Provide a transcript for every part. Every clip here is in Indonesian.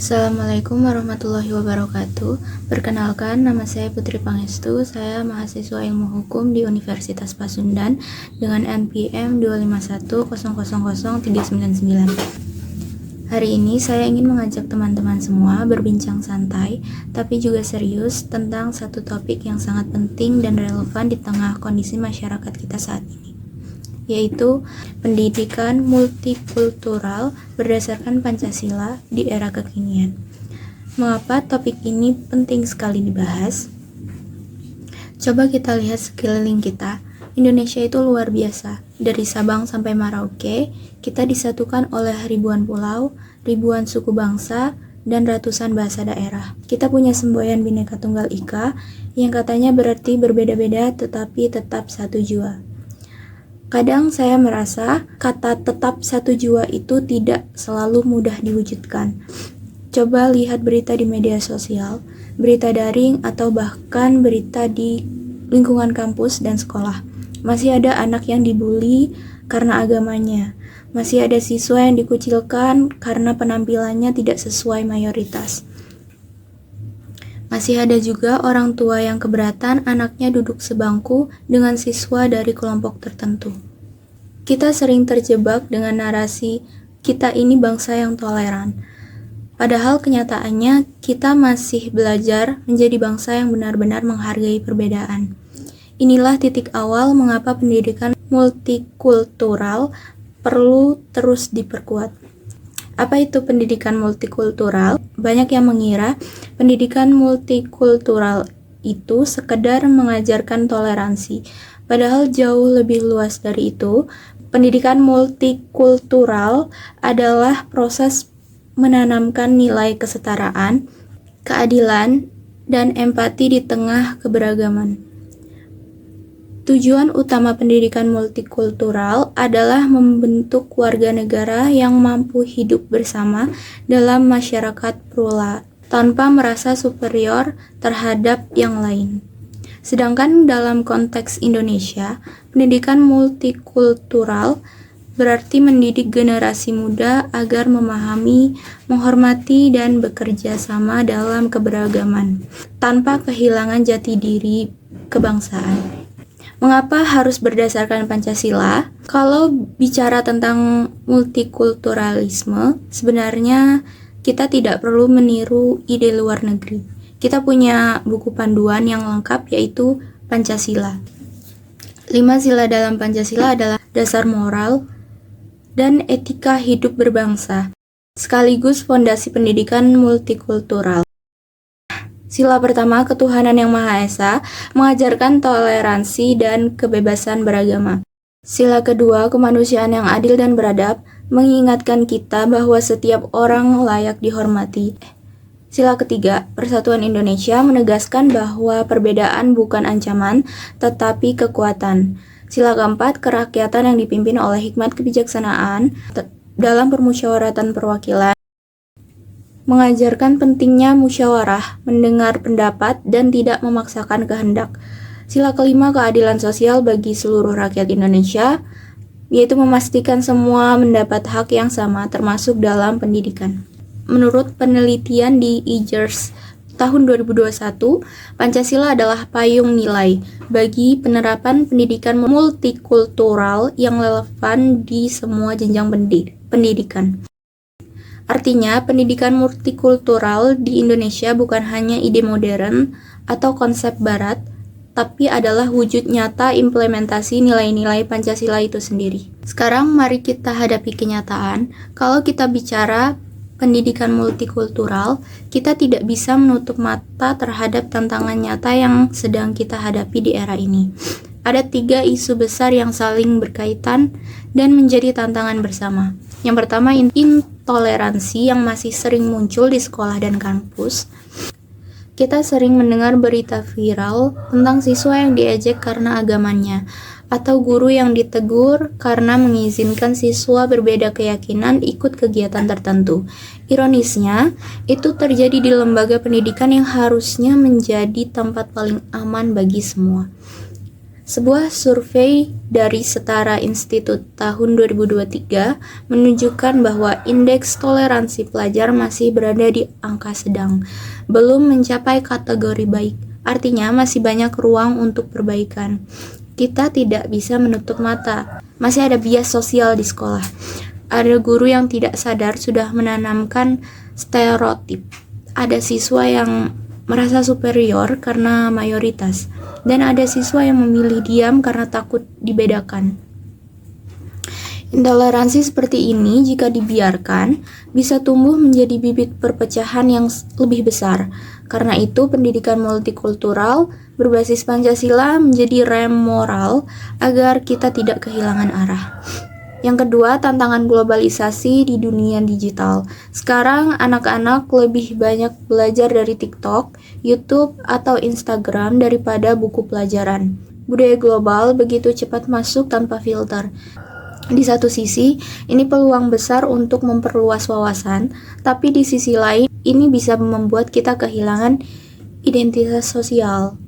Assalamualaikum warahmatullahi wabarakatuh. Perkenalkan, nama saya Putri Pangestu. Saya mahasiswa Ilmu Hukum di Universitas Pasundan dengan NPM 251000399. Hari ini saya ingin mengajak teman-teman semua berbincang santai, tapi juga serius tentang satu topik yang sangat penting dan relevan di tengah kondisi masyarakat kita saat ini, yaitu pendidikan multikultural berdasarkan Pancasila di era kekinian. Mengapa topik ini penting sekali dibahas? Coba kita lihat sekeliling kita. Indonesia itu luar biasa. Dari Sabang sampai Merauke, kita disatukan oleh ribuan pulau, ribuan suku bangsa, dan ratusan bahasa daerah. Kita punya semboyan Bhinneka Tunggal Ika yang katanya berarti berbeda-beda tetapi tetap satu jua. Kadang saya merasa kata tetap satu jua itu tidak selalu mudah diwujudkan. Coba lihat berita di media sosial, berita daring atau bahkan berita di lingkungan kampus dan sekolah. Masih ada anak yang dibully karena agamanya. Masih ada siswa yang dikucilkan karena penampilannya tidak sesuai mayoritas. Masih ada juga orang tua yang keberatan anaknya duduk sebangku dengan siswa dari kelompok tertentu. Kita sering terjebak dengan narasi kita ini bangsa yang toleran. Padahal kenyataannya kita masih belajar menjadi bangsa yang benar-benar menghargai perbedaan. Inilah titik awal mengapa pendidikan multikultural perlu terus diperkuat. Apa itu pendidikan multikultural? Banyak yang mengira pendidikan multikultural itu sekedar mengajarkan toleransi. Padahal jauh lebih luas dari itu. Pendidikan multikultural adalah proses menanamkan nilai kesetaraan, keadilan, dan empati di tengah keberagaman. Tujuan utama pendidikan multikultural adalah membentuk warga negara yang mampu hidup bersama dalam masyarakat plural tanpa merasa superior terhadap yang lain. Sedangkan dalam konteks Indonesia, pendidikan multikultural berarti mendidik generasi muda agar memahami, menghormati, dan bekerja sama dalam keberagaman tanpa kehilangan jati diri kebangsaan. Mengapa harus berdasarkan Pancasila? Kalau bicara tentang multikulturalisme, sebenarnya kita tidak perlu meniru ide luar negeri. Kita punya buku panduan yang lengkap yaitu Pancasila. 5 sila dalam Pancasila adalah dasar moral dan etika hidup berbangsa, sekaligus fondasi pendidikan multikultural. Sila pertama, ketuhanan yang Maha Esa, mengajarkan toleransi dan kebebasan beragama. Sila kedua, kemanusiaan yang adil dan beradab, mengingatkan kita bahwa setiap orang layak dihormati. Sila ketiga, persatuan Indonesia, menegaskan bahwa perbedaan bukan ancaman, tetapi kekuatan. Sila keempat, kerakyatan yang dipimpin oleh hikmat kebijaksanaan dalam permusyawaratan perwakilan, mengajarkan pentingnya musyawarah, mendengar pendapat, dan tidak memaksakan kehendak. Sila kelima, keadilan sosial bagi seluruh rakyat Indonesia, yaitu memastikan semua mendapat hak yang sama, termasuk dalam pendidikan. Menurut penelitian di IJERS tahun 2021, Pancasila adalah payung nilai bagi penerapan pendidikan multikultural yang relevan di semua jenjang pendidikan. Artinya, pendidikan multikultural di Indonesia bukan hanya ide modern atau konsep barat, tapi adalah wujud nyata implementasi nilai-nilai Pancasila itu sendiri. Sekarang mari kita hadapi kenyataan. Kalau kita bicara pendidikan multikultural, kita tidak bisa menutup mata terhadap tantangan nyata yang sedang kita hadapi di era ini. Ada 3 isu besar yang saling berkaitan dan menjadi tantangan bersama. Yang pertama, intoleransi yang masih sering muncul di sekolah dan kampus. Kita sering mendengar berita viral tentang siswa yang diejek karena agamanya, atau guru yang ditegur karena mengizinkan siswa berbeda keyakinan ikut kegiatan tertentu. Ironisnya, itu terjadi di lembaga pendidikan yang harusnya menjadi tempat paling aman bagi semua. Sebuah survei dari Setara Institute tahun 2023 menunjukkan bahwa indeks toleransi pelajar masih berada di angka sedang, belum mencapai kategori baik. Artinya masih banyak ruang untuk perbaikan. Kita tidak bisa menutup mata. Masih ada bias sosial di sekolah. Ada guru yang tidak sadar sudah menanamkan stereotip. Ada siswa yang merasa superior karena mayoritas, dan ada siswa yang memilih diam karena takut dibedakan. Intoleransi seperti ini jika dibiarkan bisa tumbuh menjadi bibit perpecahan yang lebih besar. Karena itu pendidikan multikultural berbasis Pancasila menjadi rem moral agar kita tidak kehilangan arah. Yang kedua, tantangan globalisasi di dunia digital. Sekarang anak-anak lebih banyak belajar dari TikTok, YouTube, atau Instagram daripada buku pelajaran. Budaya global begitu cepat masuk tanpa filter. Di satu sisi, ini peluang besar untuk memperluas wawasan, tapi di sisi lain, ini bisa membuat kita kehilangan identitas sosial.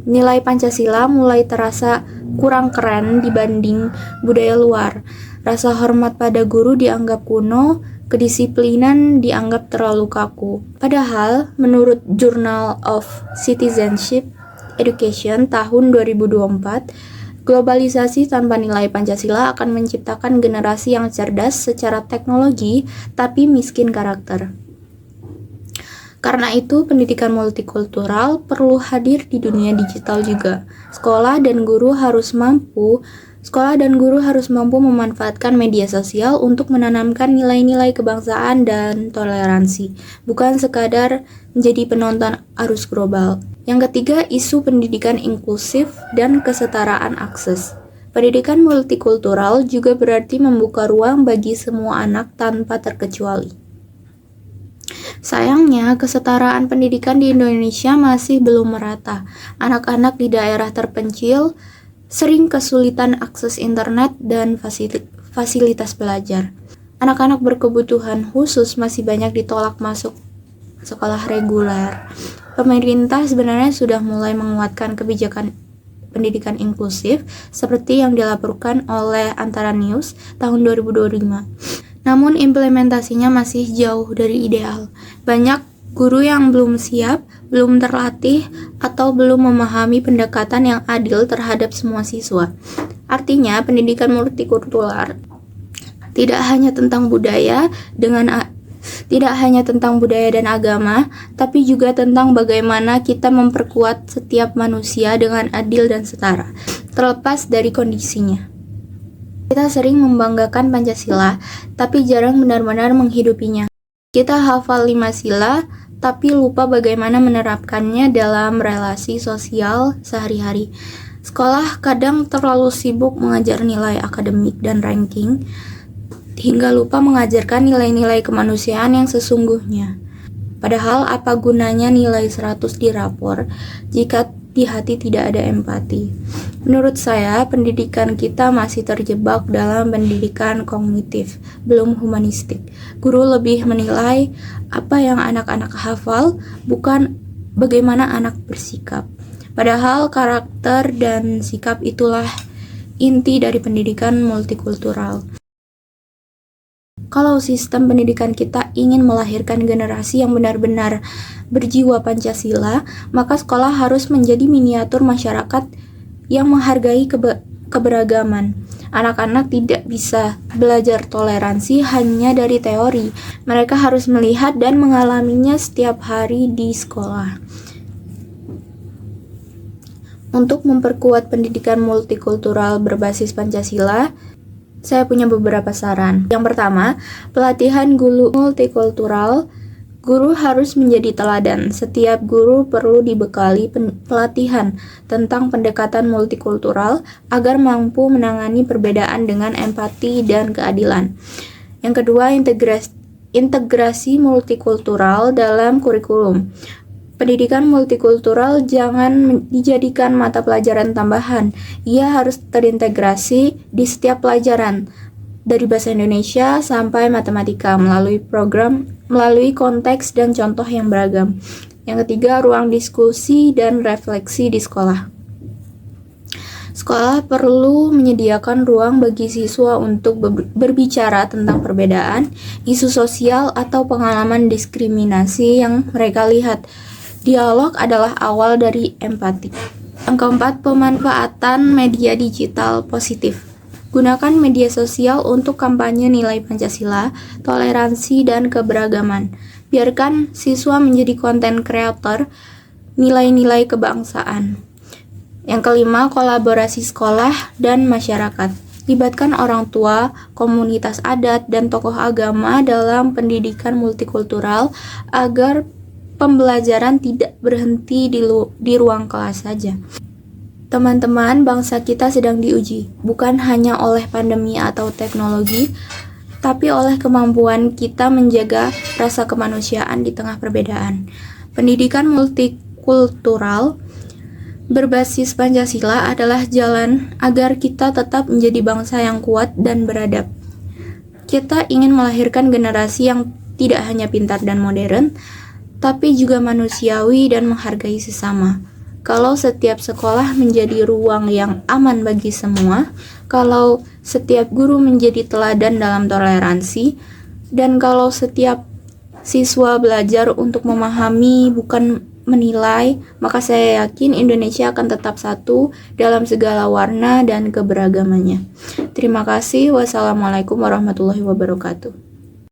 Nilai Pancasila mulai terasa kurang keren dibanding budaya luar. Rasa hormat pada guru dianggap kuno, kedisiplinan dianggap terlalu kaku. Padahal, menurut Journal of Citizenship Education tahun 2024, globalisasi tanpa nilai Pancasila akan menciptakan generasi yang cerdas secara teknologi tapi miskin karakter. Karena itu, pendidikan multikultural perlu hadir di dunia digital juga. Sekolah dan guru harus mampu memanfaatkan media sosial untuk menanamkan nilai-nilai kebangsaan dan toleransi, bukan sekadar menjadi penonton arus global. Yang ketiga, isu pendidikan inklusif dan kesetaraan akses. Pendidikan multikultural juga berarti membuka ruang bagi semua anak tanpa terkecuali. Sayangnya, kesetaraan pendidikan di Indonesia masih belum merata. Anak-anak di daerah terpencil sering kesulitan akses internet dan fasilitas belajar. Anak-anak berkebutuhan khusus masih banyak ditolak masuk sekolah reguler. Pemerintah sebenarnya sudah mulai menguatkan kebijakan pendidikan inklusif seperti yang dilaporkan oleh Antara News tahun 2025. Namun implementasinya masih jauh dari ideal. Banyak guru yang belum siap, belum terlatih, atau belum memahami pendekatan yang adil terhadap semua siswa. Artinya, pendidikan multikultural tidak hanya tentang budaya dan agama, tapi juga tentang bagaimana kita memperkuat setiap manusia dengan adil dan setara, terlepas dari kondisinya. Kita sering membanggakan Pancasila, tapi jarang benar-benar menghidupinya. Kita hafal 5 sila, tapi lupa bagaimana menerapkannya dalam relasi sosial sehari-hari. Sekolah kadang terlalu sibuk mengajar nilai akademik dan ranking, hingga lupa mengajarkan nilai-nilai kemanusiaan yang sesungguhnya. Padahal apa gunanya nilai 100 di rapor jika di hati tidak ada empati? Menurut saya, pendidikan kita masih terjebak dalam pendidikan kognitif, belum humanistik. Guru lebih menilai apa yang anak-anak hafal, bukan bagaimana anak bersikap. Padahal karakter dan sikap itulah inti dari pendidikan multikultural. Kalau sistem pendidikan kita ingin melahirkan generasi yang benar-benar berjiwa Pancasila, maka sekolah harus menjadi miniatur masyarakat yang menghargai keberagaman. Anak-anak tidak bisa belajar toleransi hanya dari teori. Mereka harus melihat dan mengalaminya setiap hari di sekolah. Untuk memperkuat pendidikan multikultural berbasis Pancasila, saya punya beberapa saran. Yang pertama, pelatihan guru multikultural. Guru harus menjadi teladan. Setiap guru perlu dibekali pelatihan tentang pendekatan multikultural agar mampu menangani perbedaan dengan empati dan keadilan. Yang kedua, integrasi multikultural dalam kurikulum. Pendidikan multikultural jangan dijadikan mata pelajaran tambahan. Ia harus terintegrasi di setiap pelajaran, dari bahasa Indonesia sampai matematika, melalui konteks dan contoh yang beragam. Yang ketiga, ruang diskusi dan refleksi di sekolah. Sekolah perlu menyediakan ruang bagi siswa untuk berbicara tentang perbedaan, isu sosial, atau pengalaman diskriminasi yang mereka lihat. Dialog adalah awal dari empati. Yang keempat, pemanfaatan media digital positif. Gunakan media sosial untuk kampanye nilai Pancasila, toleransi, dan keberagaman. Biarkan siswa menjadi konten kreator nilai-nilai kebangsaan. Yang kelima, kolaborasi sekolah dan masyarakat. Libatkan orang tua, komunitas adat, dan tokoh agama dalam pendidikan multikultural agar pembelajaran tidak berhenti di ruang kelas saja. Teman-teman, bangsa kita sedang diuji, bukan hanya oleh pandemi atau teknologi, tapi oleh kemampuan kita menjaga rasa kemanusiaan di tengah perbedaan. Pendidikan multikultural berbasis Pancasila adalah jalan agar kita tetap menjadi bangsa yang kuat dan beradab. Kita ingin melahirkan generasi yang tidak hanya pintar dan modern, tapi juga manusiawi dan menghargai sesama. Kalau setiap sekolah menjadi ruang yang aman bagi semua, kalau setiap guru menjadi teladan dalam toleransi, dan kalau setiap siswa belajar untuk memahami bukan menilai, maka saya yakin Indonesia akan tetap satu dalam segala warna dan keberagamannya. Terima kasih. Wassalamualaikum warahmatullahi wabarakatuh.